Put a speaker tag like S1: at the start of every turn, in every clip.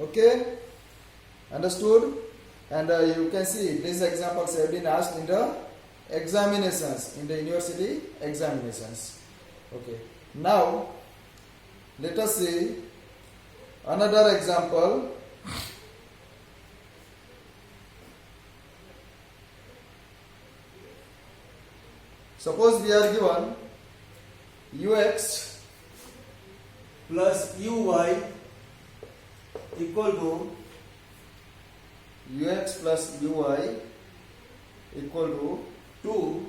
S1: Okay, understood? And you can see these examples have been asked in the examinations, in the university examinations. Okay, now let us see another example. Suppose we are given ux plus uy equal to ux plus uy equal to 2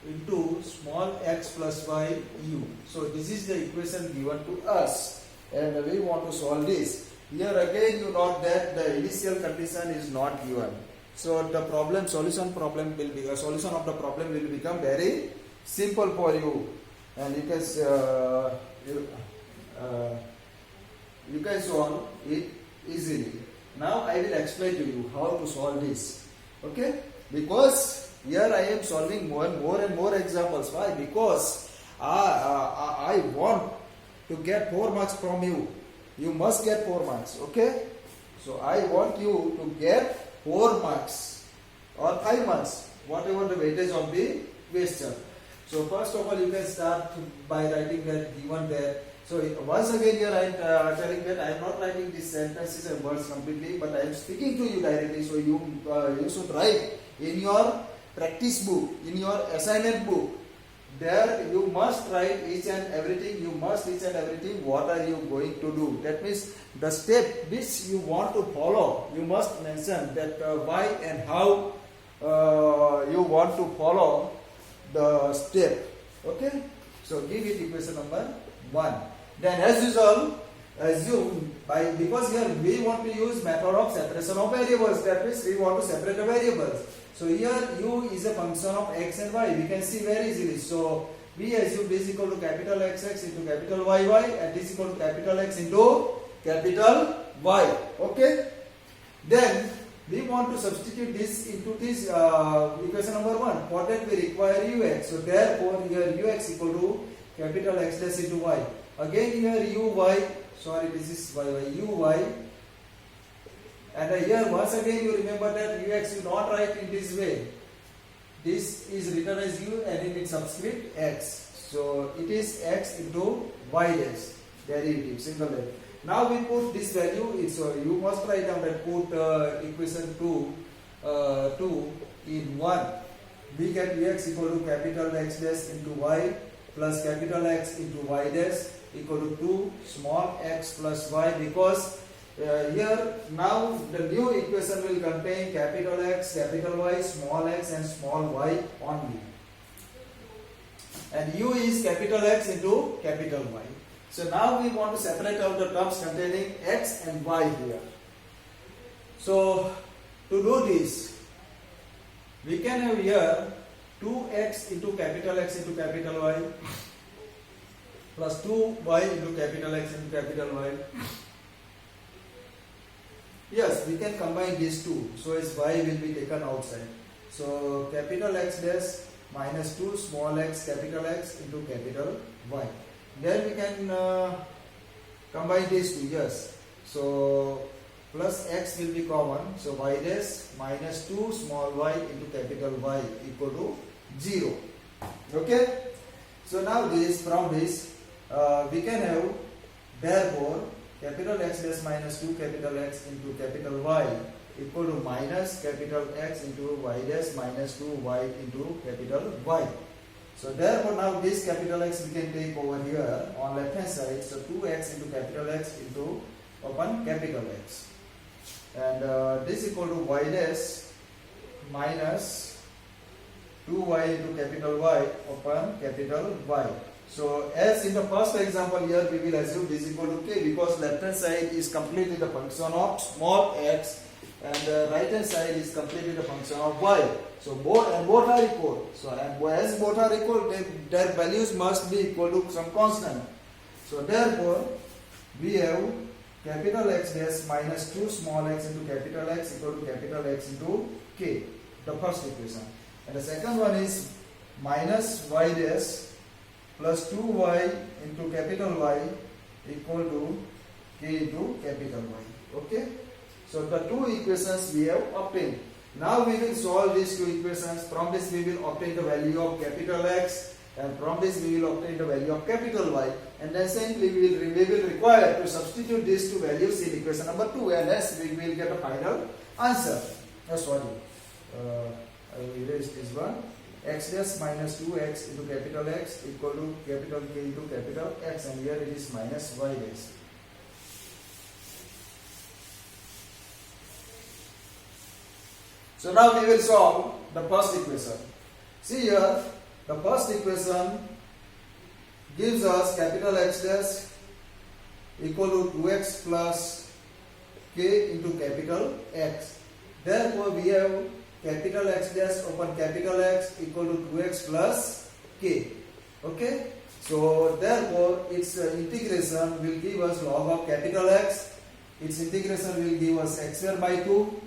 S1: into small x plus y u. So this is the equation given to us and we want to solve this. Here again you note that the initial condition is not given. So the solution of the problem will become very simple for you, and you can solve it easily. Now I will explain to you how to solve this. Okay? Because here I am solving more and more examples. Why? Because I want to get 4 marks from you. You must get 4 marks. Okay? So I want you to get 4 marks or 5 marks, whatever the weightage of the question. So first of all, you can start by writing that given there. So once again here I am telling that I am not writing these sentences and words completely, but I am speaking to you directly. So you should write in your practice book, in your assignment book. There you must write each and everything. You must each and everything. What are you going to do? That means the step which you want to follow. You must mention that why and how you want to follow the step. Okay. So give it equation number 1. Then as usual, assume because here we want to use method of separation of variables. That means we want to separate the variables. So here u is a function of x and y. We can see very easily. So we assume this is equal to capital XX into capital YY and this is equal to capital X into capital Y. Okay. Then we want to substitute this into this equation number 1. For that we require ux. So therefore here ux equal to capital X dash into y. Again here this is uy. And here once again you remember that ux you not write in this way. This is written as u and in its subscript x. So it is x into y dash derivative single derivative. Now we put this value. So you must write down that put equation 2 in 1. We get ux equal to capital X dash into y plus capital X into y dash equal to 2 small x plus y, because here now the new equation will contain capital X, capital Y, small x and small y only. And u is capital X into capital Y. So now we want to separate out the terms containing x and y here. So to do this, we can have here 2x into capital X into capital Y plus 2y into capital X into capital Y. Yes, we can combine these two. So as y will be taken outside. So capital X dash minus 2 small x capital X into capital Y. Then we can combine these two. Yes. So plus x will be common. So y dash minus 2 small y into capital Y equal to 0. Okay. So now from this we can have therefore capital X dash minus 2 capital X into capital Y equal to minus capital X into y dash minus 2y into capital Y. So therefore now this capital X we can take over here on left hand side. So 2x into capital X into open capital X, and this equal to y dash minus 2y into capital Y open capital Y. So as in the first example here we will assume this equal to k, because left hand side is completely the function of small x and the right hand side is completely the function of y. So both are equal. So as both are equal, their values must be equal to some constant. So therefore we have capital X dash minus 2 small x into capital X equal to capital X into k, the first equation. And the second one is minus y dash plus 2y into capital Y equal to k into capital Y. Okay. So the two equations we have obtained. Now we will solve these two equations. From this we will obtain the value of capital X, and from this we will obtain the value of capital Y, and then simply we will require to substitute these two values in equation number 2, and thus we will get a final answer. Sorry, I will erase this one. X dash minus 2x into capital X equal to capital K into capital X, and here it is minus Y dash. So now we will solve the first equation. See here, the first equation gives us capital X dash equal to 2x plus k into capital X. Therefore, we have capital X dash upon capital X equal to 2x plus k. Okay. So therefore, its integration will give us log of capital X. Its integration will give us x square by 2.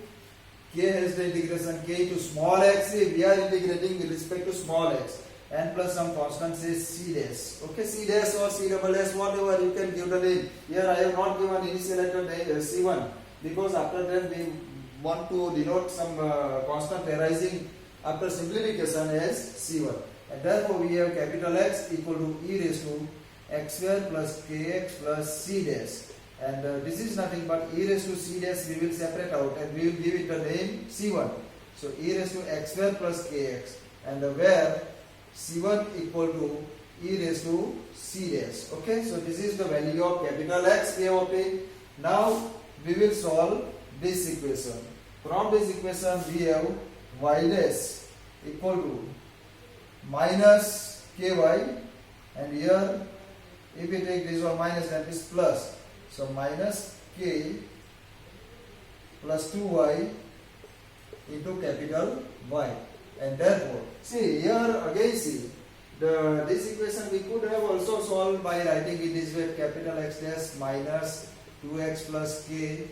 S1: K has the integration k to small x. We are integrating with respect to small x, and plus some constant says c dash. Okay, c dash or c double dash, whatever you can give the name. Here I have not given initial letter name c1, because after that we want to denote some constant arising after simplification as c1, and therefore we have capital X equal to e raised to x square plus kx plus c dash. And this is nothing but e raised to c dash we will separate out, and we will give it the name c1. So e raised to x square plus kx, and where c1 equal to e raised to c dash. Okay, so this is the value of capital X we have obtained. Now we will solve this equation. From this equation we have y dash equal to minus ky, and here if we take this one minus, that is plus. So minus k plus 2y into capital Y, and therefore see here again, see this equation we could have also solved by writing it this way: capital X dash minus 2x plus k.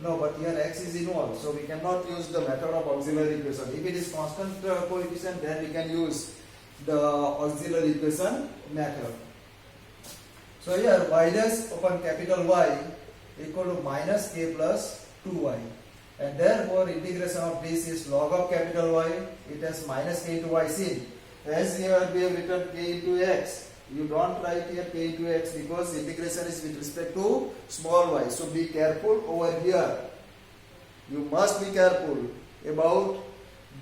S1: No, but here x is involved, so we cannot use the method of auxiliary equation. If it is constant coefficient, then we can use the auxiliary equation method. So here y dash upon capital Y equal to minus k plus 2y, and therefore integration of this is log of capital Y. It has minus k into y. See, as here we have written k into x. You don't write here k into x because integration is with respect to small y. So be careful over here. You must be careful about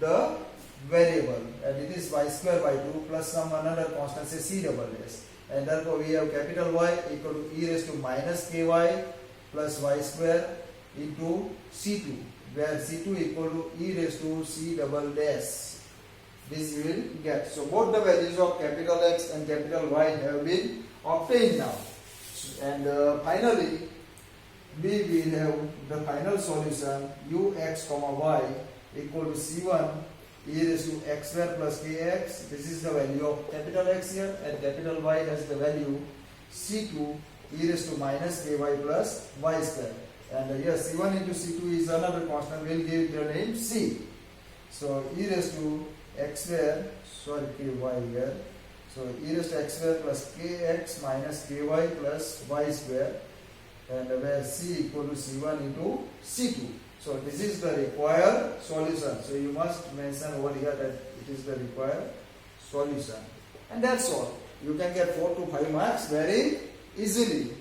S1: the variable, and it is y square by 2 plus some another constant, say c double dash. And therefore we have capital Y equal to e raised to minus ky plus y square into c2, where c2 equal to e raised to c double dash. This you will get. So both the values of capital X and capital Y have been obtained now. And finally, we will have the final solution ux comma y equal to c1 e raised to x square plus kx. This is the value of capital X here, and capital Y has the value c2 e raised to minus ky plus y square. And here c1 into c2 is another constant. We will give the name c. So e raised to x square, sorry, ky here. So e raised to x square plus kx minus ky plus y square, and where c equal to c1 into c2. So this is the required solution. So you must mention over here that it is the required solution. And that's all. You can get 4 to 5 marks very easily.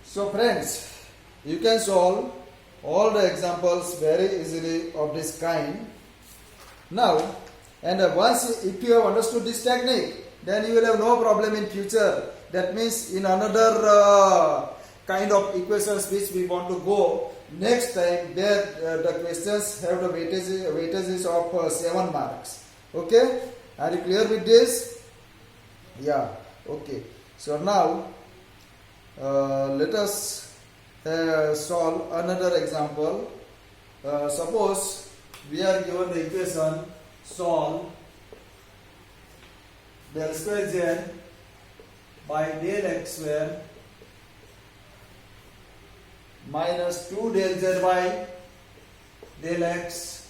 S1: So friends, you can solve all the examples very easily of this kind. Now, and once if you have understood this technique, then you will have no problem in future. That means in another kind of equations which we want to go next time, there the questions have the weightages of 7 marks. Okay, are you clear with this? Yeah. Okay. So now let us solve another example. Suppose we are given the equation: solve del square z by del x square minus 2 del z by del x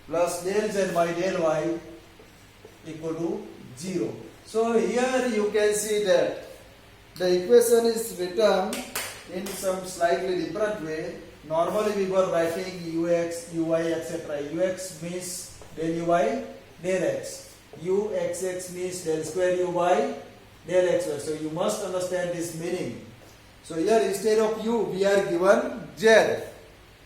S1: plus del z by del y equal to 0. So here you can see that the equation is written in some slightly different way. Normally we were writing ux, uy, etc. Ux means del uy, del x. Uxx means del square u by del xy. So you must understand this meaning. So here instead of u we are given z.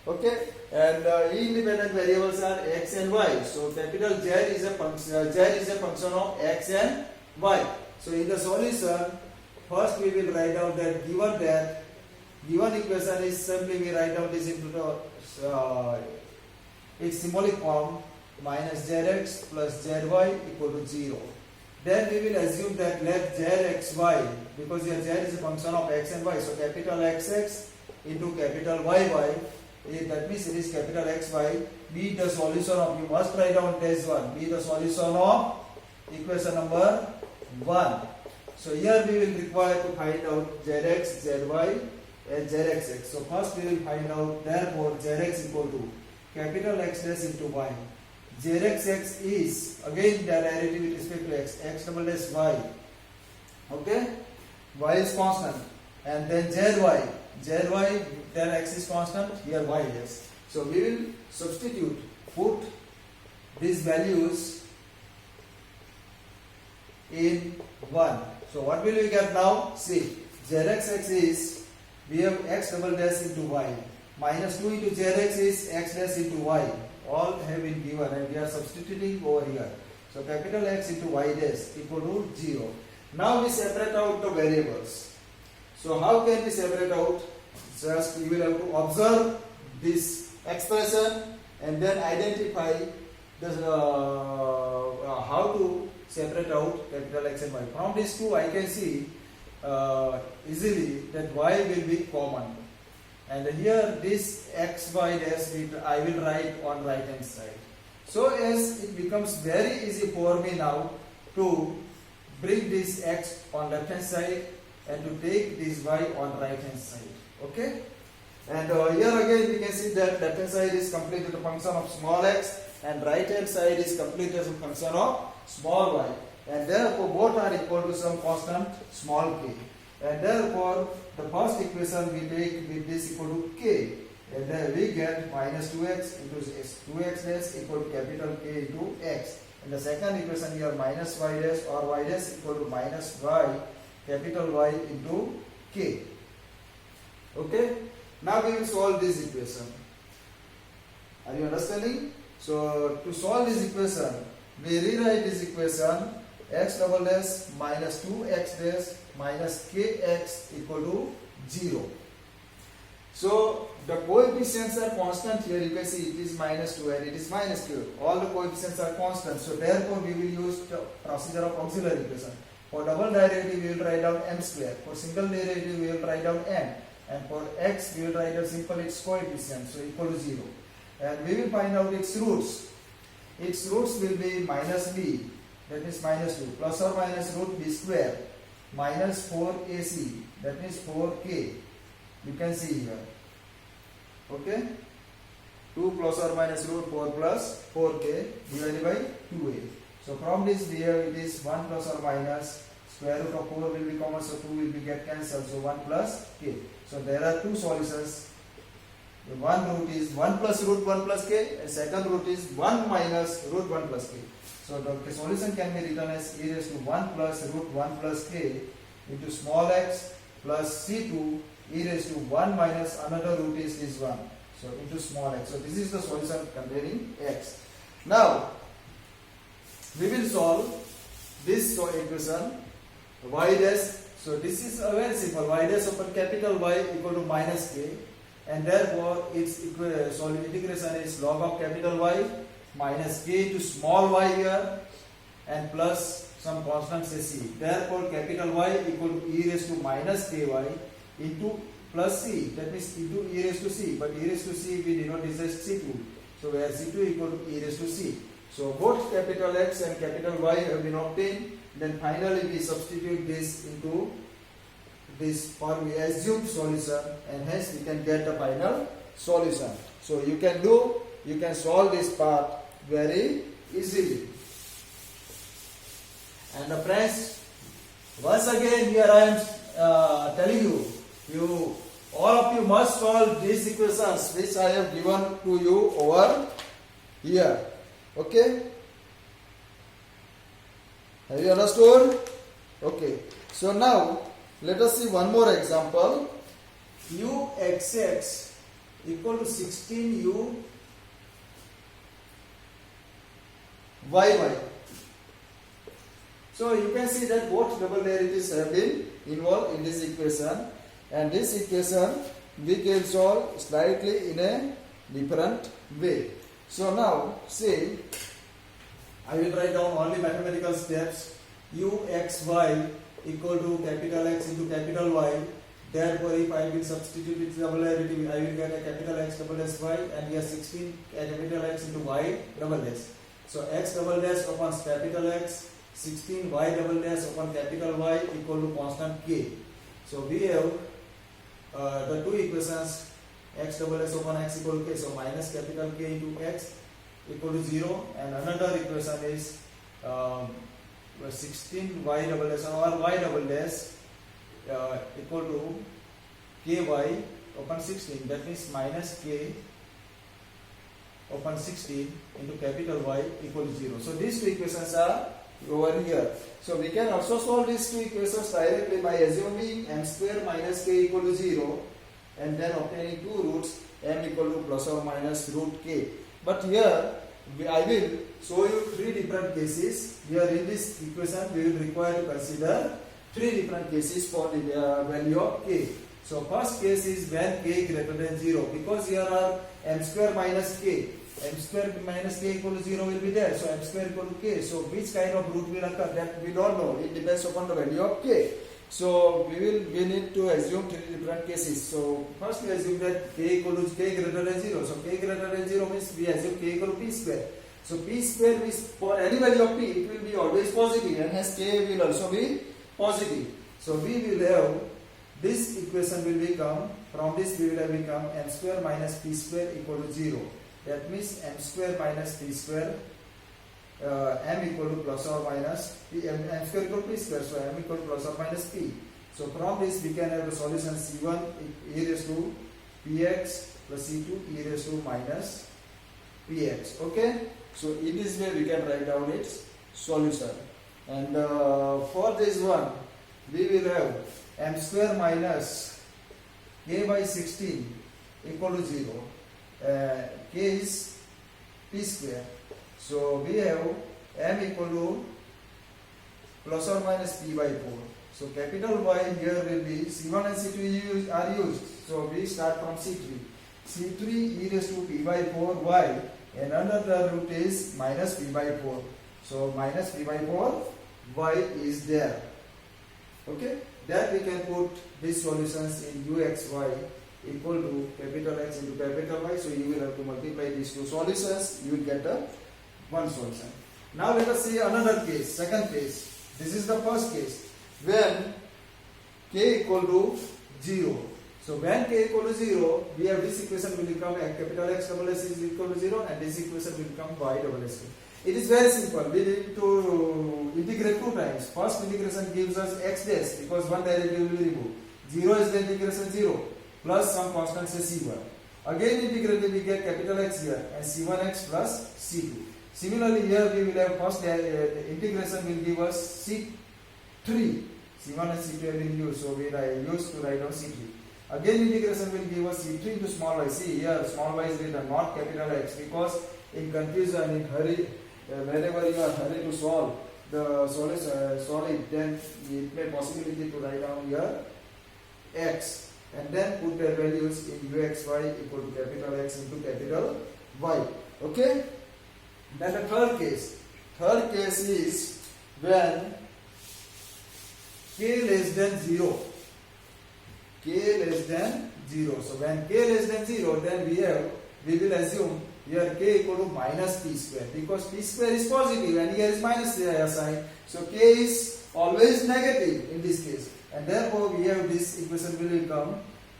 S1: Okay, and independent variables are x and y. So capital Z is a function of x and y. So in the solution, first we will write down that given equation is simply we write down this into the its symbolic form, minus zx plus zy equal to 0. Then we will assume that let zxy, because here z is a function of x and y, so capital Xx into capital Yy, that means it is capital XY, be the solution of, you must write down this one, be the solution of equation number 1. So here we will require to find out zx, zy and zxx. So first we will find out, therefore zx equal to capital X dash into y. Zxx is again the derivative with respect to x double dash y. Okay, y is constant, and then zy, then x is constant, here y is. So we will substitute, put these values in 1. So what will we get now? See, zxx is, we have x double dash into y, minus 2 into zx is x dash into y. All have been given and we are substituting over here. So capital X into y dash equal to 0. Now we separate out the variables. So how can we separate out? Just we will have to observe this expression and then identify the, how to separate out capital X and y. From these two I can see easily that y will be common. And here this x y dash I will write on right hand side. So as it becomes very easy for me now to bring this x on left hand side and to take this y on right hand side. Okay. And here again we can see that left hand side is complete with a function of small x and right hand side is complete as a function of small y. And therefore both are equal to some constant small k. And therefore the first equation we take with this equal to k, and then we get minus 2x into 2x dash equal to capital K into x. And the second equation here, minus y dash or y dash equal to minus y capital Y into k. Okay, now we will solve this equation. Are you understanding? So to solve this equation, we rewrite this equation x double dash minus 2x dash minus kx equal to 0. So the coefficients are constant here. You can see it is minus 2 and it is minus 2. All the coefficients are constant. So therefore we will use the procedure of auxiliary equation. For double derivative we will write down m square. For single derivative we will write down n. And for x we will write down simple its coefficient, so equal to 0. And we will find out its roots. Its roots will be minus b, that means minus 2, plus or minus root b square, minus 4ac, that means 4k. You can see here. Okay? 2 plus or minus root 4 plus 4k divided by 2a. So from this we have it is 1 plus or minus square root of 4 will be common, so 2 will be get cancelled, so 1 plus k. So there are two solutions. The one root is 1 plus root 1 plus k, and second root is 1 minus root 1 plus k. So the solution can be written as e raised to 1 plus root 1 plus k into small x plus c2 e raised to 1 minus another root is this one, so into small x. So this is the solution containing x. Now we will solve this equation y dash. So this is very simple, y dash upon capital Y equal to minus k, and therefore its integration is log of capital Y minus k to small y here and plus some constant say c. Therefore capital Y equal to e raised to minus ky into plus c, that means into e raised to c, but e raised to c we denote this as c2. So where c2 equal to e raised to c. So both capital X and capital Y have been obtained. Then finally we substitute this into this for we assumed solution, and hence we can get the final solution. So you can solve this part very easily. And friends, once again here I am telling you all of you must solve these equations which I have given to you over here. Okay? Have you understood? Okay. So now let us see one more example. Uxx equal to 16u yy. So you can see that both double derivatives have been involved in this equation, and this equation we can solve slightly in a different way. So now say I will write down only mathematical steps. Uxy equal to capital X into capital Y. Therefore, if I will substitute its double derivative, I will get a capital X double S Y, and here 16 capital X into Y double S. So x double dash upon capital X, 16 y double dash upon capital Y equal to constant k. So we have the two equations, x double dash upon x equal to k. So minus capital K into x equal to 0, and another equation is 16 y double dash or y double dash equal to ky upon 16. That means minus k upon 16 into capital Y equal to 0. So these two equations are over here. So we can also solve these two equations directly by assuming m square minus k equal to 0 and then obtaining two roots m equal to plus or minus root k. But here I will show you three different cases. Here in this equation we will require to consider three different cases for the value of k. So first case is when k greater than 0, because here are m square minus k. M square minus k equal to 0 will be there. So m square equal to k. So which kind of root will occur, that we don't know. It depends upon the value of k. So we need to assume three different cases. So first we assume that k equal to k greater than 0. So k greater than 0 means we assume k equal to p square. So p square means for any value of p it will be always positive, and hence k will also be positive. So we will have this equation will become, from this we will have become m square minus p square equal to 0. That means m square minus p square, m equal to plus or minus p, m square equal to p square, so m equal to plus or minus p. So from this we can have the solution c1 e raised to px plus c2 e raised to minus px. Okay, so in this way we can write down its solution. And for this one we will have m square minus k by 16 equal to 0. K is p square. So we have m equal to plus or minus p by 4. So capital Y here will be C1 and C2 are used. So we start from C3. C3 e raised to p by 4 y, and another root is minus p by 4. So minus p by 4 y is there. Okay, that we can put these solutions in uxy equal to capital X into capital Y. So you will have to multiply these two solutions, you will get the one solution. Now let us see another case, second case. This is the first case when k equal to 0. So when k equal to 0, we have this equation will become capital X double S is equal to 0, and this equation will become y double S. It is very simple. We need to integrate two times. First integration gives us x dash, because one derivative will be removed. 0 is the integration 0 plus some constant say c1. Again integrated we get capital X here and c1x plus c2. Similarly here we will have first integration will give us c3. c1 and c2 have been used, so we used to write down c3. Again integration will give us c3 into small y. See here small y is written, not capital X, because in confusion, in hurry, whenever you are hurry to solve the solid, then it may possibility to write down here x and then put their values in uxy equal to capital X into capital Y. Okay. Then the third case. Third case is when k less than 0. K less than 0. So when k less than 0, then we will assume here k equal to minus p square, because p square is positive and here is minus sign. So k is always negative in this case, and therefore we have this equation will become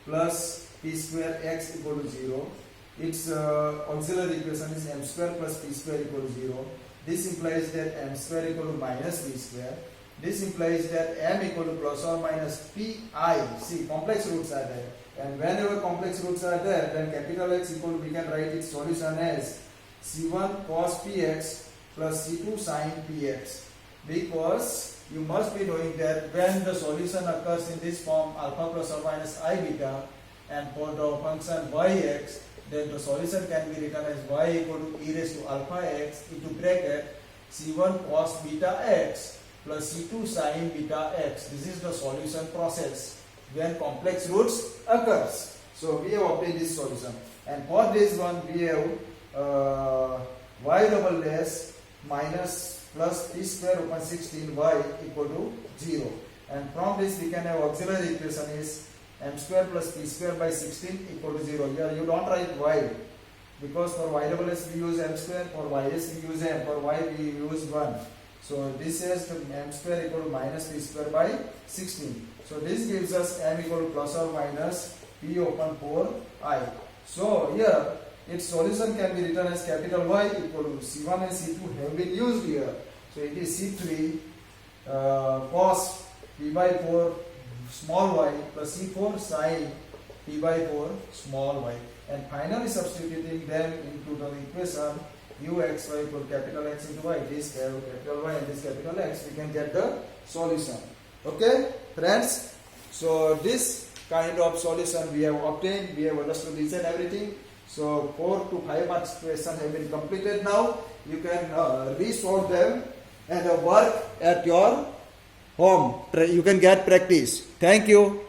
S1: plus p square x equal to 0 its auxiliary equation is m square plus p square equal to 0. This implies that m square equal to minus b square. This implies that m equal to plus or minus pi. See, complex roots are there. And whenever complex roots are there, then capital X equal to, we can write its solution as C1 cos px plus C2 sin px. Because you must be knowing that when the solution occurs in this form, alpha plus or minus I beta, and for the function yx, then the solution can be written as y equal to e raised to alpha x into bracket C1 cos beta x plus C2 sin beta x. This is the solution process when complex roots occurs. So we have obtained this solution, and for this one we have y double dash minus plus p square upon 16 y equal to 0, and from this we can have auxiliary equation is m square plus p square by 16 equal to 0. Here you don't write y, because for y double s we use m square, for ys we use m, for y we use 1. So this is the m square equal to minus p square by 16. So this gives us m equal to plus or minus p upon 4i. So here its solution can be written as capital Y equal to C1 and C2 have been used here. So it is C3 cos p by 4 small y plus C4 sin p by 4 small y, and finally substituting them into the equation uxy equal capital X into y. This capital Y and this capital X, we can get the solution. Okay, friends. So this kind of solution we have obtained. We have understood each and everything. So 4 to 5 marks question have been completed now. You can resolve them and work at your home. You can get practice. Thank you.